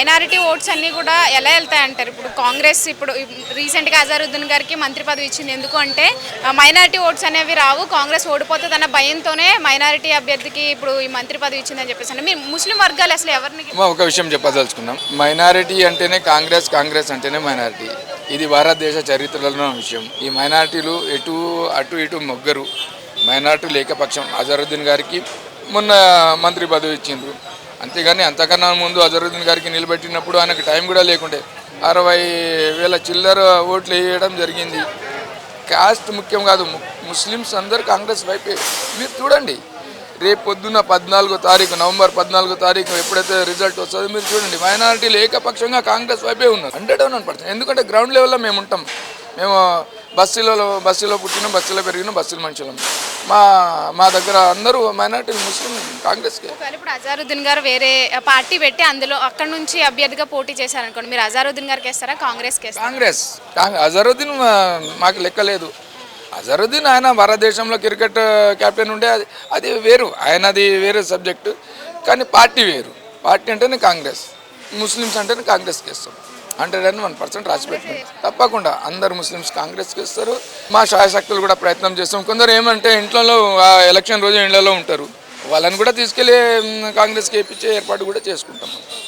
Minority oats అన్నీ కూడా ఎలా వెళ్తాయి అంటారు? ఇప్పుడు కాంగ్రెస్ ఇప్పుడు రీసెంట్గా అజారుద్దీన్ గారికి మంత్రి పదవి ఇచ్చింది. ఎందుకు అంటే మైనారిటీ ఓట్స్ అనేవి రావు, కాంగ్రెస్ ఓడిపోతుందన్న భయంతోనే మైనారిటీ అభ్యర్థికి ఇప్పుడు ఈ మంత్రి పదవి ఇచ్చిందని చెప్పేసి అంటే మీరు ముస్లిం వర్గాలు అసలు ఎవరిని ఒక విషయం చెప్పదలుచుకున్నాం. మైనారిటీ అంటేనే కాంగ్రెస్, కాంగ్రెస్ అంటేనే మైనారిటీ. ఇది భారతదేశ చరిత్రలో విషయం. ఈ మైనారిటీలు అటు ఇటు మొగ్గరు. మైనారిటీ ఏకపక్షం. అజరుద్దీన్ గారికి మొన్న మంత్రి పదవి ఇచ్చిండ్రు. అంతేగాని అంతకన్నా ముందు అజరుద్దీన్ గారికి నిలబెట్టినప్పుడు ఆయనకు టైం కూడా లేకుండే 60,000 చిల్లర ఓట్లు వేయడం జరిగింది. కాస్ట్ ముఖ్యం కాదు. ముస్లిమ్స్ అందరు కాంగ్రెస్ వైపే. మీరు చూడండి, రేపు పొద్దున్న 14వ తారీఖు నవంబర్ 14వ తారీఖు ఎప్పుడైతే రిజల్ట్ వస్తుందో మీరు చూడండి, మైనారిటీలు ఏకపక్షంగా కాంగ్రెస్ వైపే ఉన్నారు. 101%. ఎందుకంటే గ్రౌండ్ లెవెల్లో మేము ఉంటాం. మేము బస్సులో పుట్టినాం, బస్సులో పెరిగినాం, బస్సులు మనుషులం. మా దగ్గర అందరూ మైనారిటీలు ముస్లిం కాంగ్రెస్కి. ఇప్పుడు అజారుద్దీన్ గారు వేరే పార్టీ పెట్టి అందులో అక్కడ నుంచి అభ్యర్థిగా పోటీ చేశారనుకోండి, మీరు అజారుద్దీన్ గారికి వేస్తారా, కాంగ్రెస్కి వేస్తారా? కాంగ్రెస్. అజరుద్దీన్ మాకు లెక్కలేదు. అజరుద్దీన్ ఆయన భారతదేశంలో క్రికెట్ కెప్టెన్ ఉండే, అది వేరు, ఆయనది వేరే సబ్జెక్టు. కానీ పార్టీ వేరు. పార్టీ అంటేనే కాంగ్రెస్, ముస్లిమ్స్ అంటేనే కాంగ్రెస్కి ఇస్తాం. 101% రాసిపెట్టాం. తప్పకుండా అందరు ముస్లిమ్స్ కాంగ్రెస్కి ఇస్తారు. మా శాయశక్తులు కూడా ప్రయత్నం చేస్తాం. కొందరు ఏమంటే ఇంట్లో ఎలక్షన్ రోజు ఇళ్లలో ఉంటారు, వాళ్ళని కూడా తీసుకెళ్ళి కాంగ్రెస్కి వేయించే ఏర్పాటు కూడా చేసుకుంటాం.